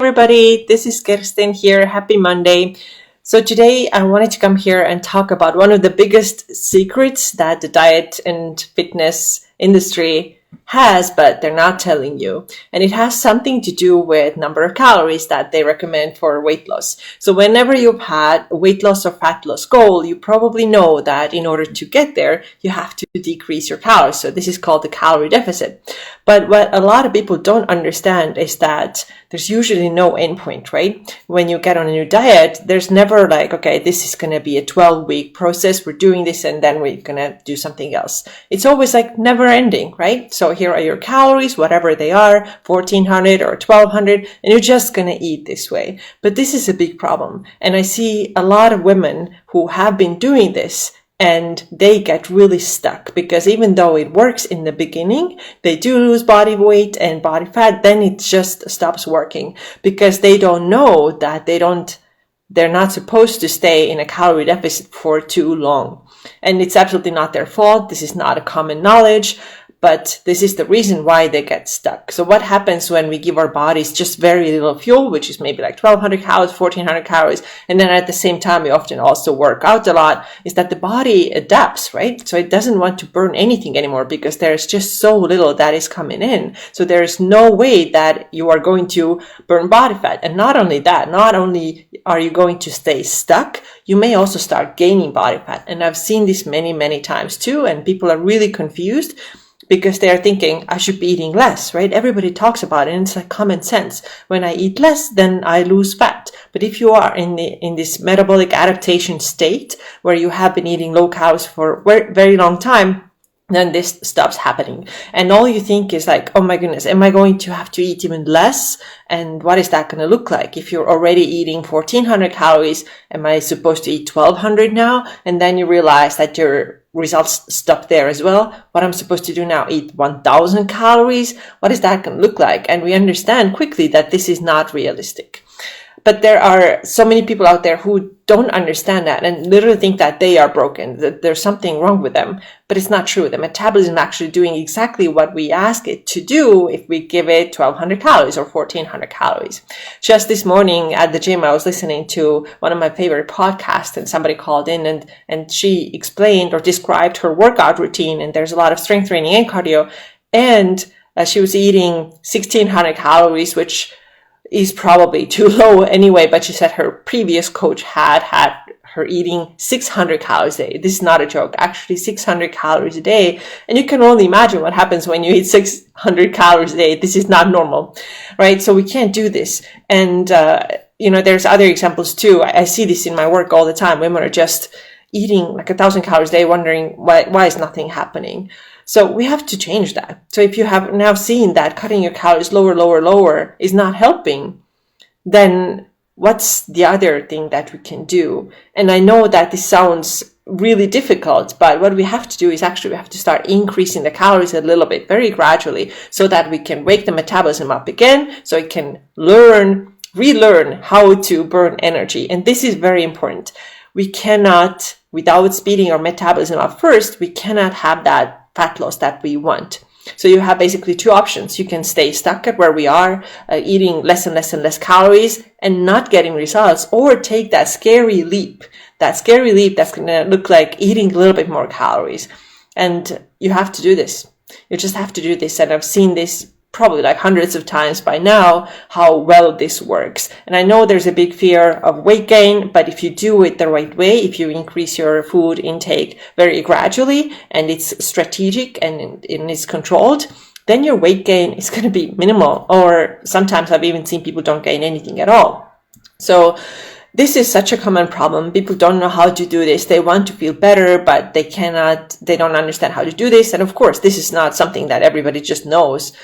everybody, this is Kirsten here. Happy Monday. So today I wanted to come here and talk about one of the biggest secrets that the diet and fitness industry has, but they're not telling you. And it has something to do with number of calories that they recommend for weight loss. So whenever you've had a weight loss or fat loss goal, you probably know that in order to get there, you have to decrease your calories. So this is called the calorie deficit. But what a lot of people don't understand is that there's usually no endpoint, right? When you get on a new diet, there's never like, okay, this is going to be a 12-week process. We're doing this and then we're going to do something else. It's always like never ending, right? So here are your calories, whatever they are, 1400 or 1200, and you're just going to eat this way. But this is a big problem. And I see a lot of women who have been doing this and they get really stuck because even though it works in the beginning, they do lose body weight and body fat, then it just stops working because they don't know that they're not supposed to stay in a calorie deficit for too long. And it's absolutely not their fault. This is not a common knowledge, but this is the reason why they get stuck. So what happens when we give our bodies just very little fuel, which is maybe like 1200 calories, 1400 calories, and then at the same time we often also work out a lot, is that the body adapts, right? So it doesn't want to burn anything anymore because there's just so little that is coming in. So there is no way that you are going to burn body fat. And not only that, not only are you going to stay stuck, you may also start gaining body fat. And I've seen this many, many times too, and people are really confused because they are thinking, I should be eating less, right? Everybody talks about it and it's like common sense. When I eat less, then I lose fat. But if you are in this metabolic adaptation state where you have been eating low calories for a very long time, then this stops happening. And all you think is like, oh my goodness, am I going to have to eat even less? And what is that going to look like? If you're already eating 1400 calories, am I supposed to eat 1200 now? And then you realize that your results stop there as well. What I'm supposed to do now, eat 1000 calories? What is that going to look like? And we understand quickly that this is not realistic. But there are so many people out there who don't understand that and literally think that they are broken, that there's something wrong with them. But it's not true. The metabolism is actually doing exactly what we ask it to do if we give it 1200 calories or 1400 calories. Just this morning at the gym, I was listening to one of my favorite podcasts and somebody called in and she explained or described her workout routine. And there's a lot of strength training and cardio. And she was eating 1600 calories, which is probably too low anyway, but she said her previous coach had her eating 600 calories a day. This is not a joke, actually 600 calories a day. And you can only imagine what happens when you eat 600 calories a day. This is not normal, right? So we can't do this. And, there's other examples too. I see this in my work all the time. Women are just eating like 1000 calories a day, wondering why is nothing happening? So we have to change that. So if you have now seen that cutting your calories lower is not helping, then what's the other thing that we can do? And I know that this sounds really difficult, but what we have to do is actually we have to start increasing the calories a little bit, very gradually, so that we can wake the metabolism up again, so it can relearn how to burn energy. And this is very important. We cannot, without speeding our metabolism up first, we cannot have that fat loss that we want. So you have basically two options. You can stay stuck at where we are, eating less and less calories and not getting results, or take that scary leap that's going to look like eating a little bit more calories. And you have to do this. You just have to do this. And I've seen this probably like hundreds of times by now, how well this works. And I know there's a big fear of weight gain, but if you do it the right way, if you increase your food intake very gradually and it's strategic and it's controlled, then your weight gain is going to be minimal. Or sometimes I've even seen people don't gain anything at all. So this is such a common problem. People don't know how to do this. They want to feel better, but they don't understand how to do this. And of course, this is not something that everybody just knows.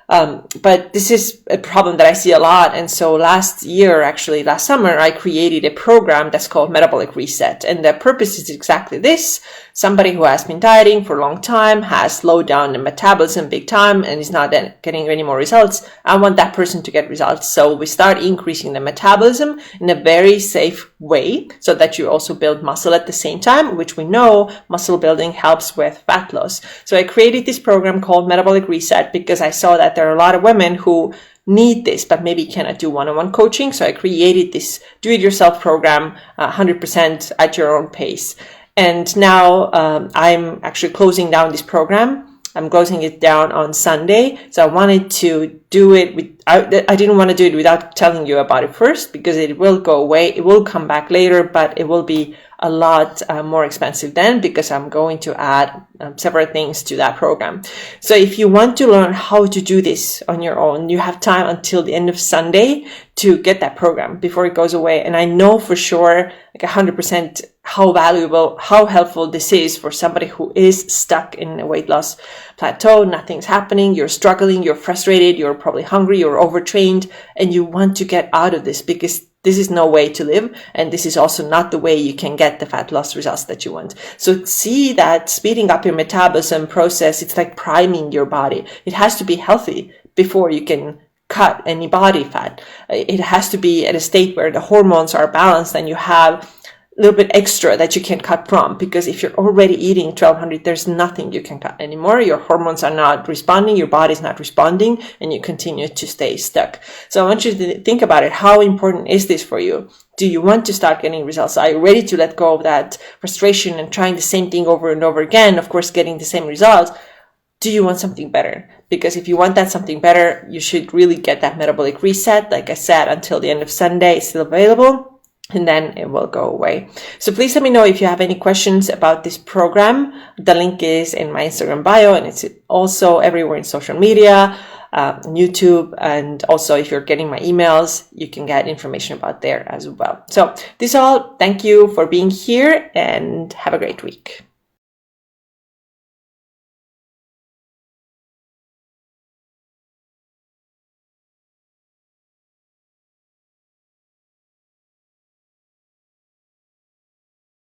But this is a problem that I see a lot. And so last summer, I created a program that's called Metabolic Reset. And the purpose is exactly this. Somebody who has been dieting for a long time, has slowed down the metabolism big time, and is not getting any more results. I want that person to get results. So we start increasing the metabolism in a very safe way so that you also build muscle at the same time, which we know muscle building helps with fat loss. So I created this program called Metabolic Reset because I saw that there are a lot of women who need this, but maybe cannot do one-on-one coaching. So I created this do-it-yourself program, 100% at your own pace. And now I'm actually closing down this program. I'm closing it down on Sunday. So I wanted to do it I didn't want to do it without telling you about it first, because it will go away. It will come back later, but it will be a lot more expensive then, because I'm going to add several things to that program. So if you want to learn how to do this on your own, you have time until the end of Sunday to get that program before it goes away. And I know for sure, like 100%, how valuable, how helpful this is for somebody who is stuck in a weight loss plateau. Nothing's happening. You're struggling. You're frustrated. You're probably hungry. You're overtrained, and you want to get out of this, because this is no way to live. And this is also not the way you can get the fat loss results that you want. So see that speeding up your metabolism process, it's like priming your body. It has to be healthy before you can cut any body fat. It has to be at a state where the hormones are balanced and you have a little bit extra that you can cut from, because if you're already eating 1200, there's nothing you can cut anymore. Your hormones are not responding, your body's not responding, and you continue to stay stuck. So I want you to think about it. How important is this for you? Do you want to start getting results? Are you ready to let go of that frustration and trying the same thing over and over again, of course getting the same results? Do you want something better? Because if you want that something better, you should really get that metabolic reset. Like I said, until the end of Sunday, it's still available, and then it will go away. So please let me know if you have any questions about this program. The link is in my Instagram bio, and it's also everywhere in social media, YouTube, and also if you're getting my emails, you can get information about there as well. So this all, thank you for being here, and have a great week.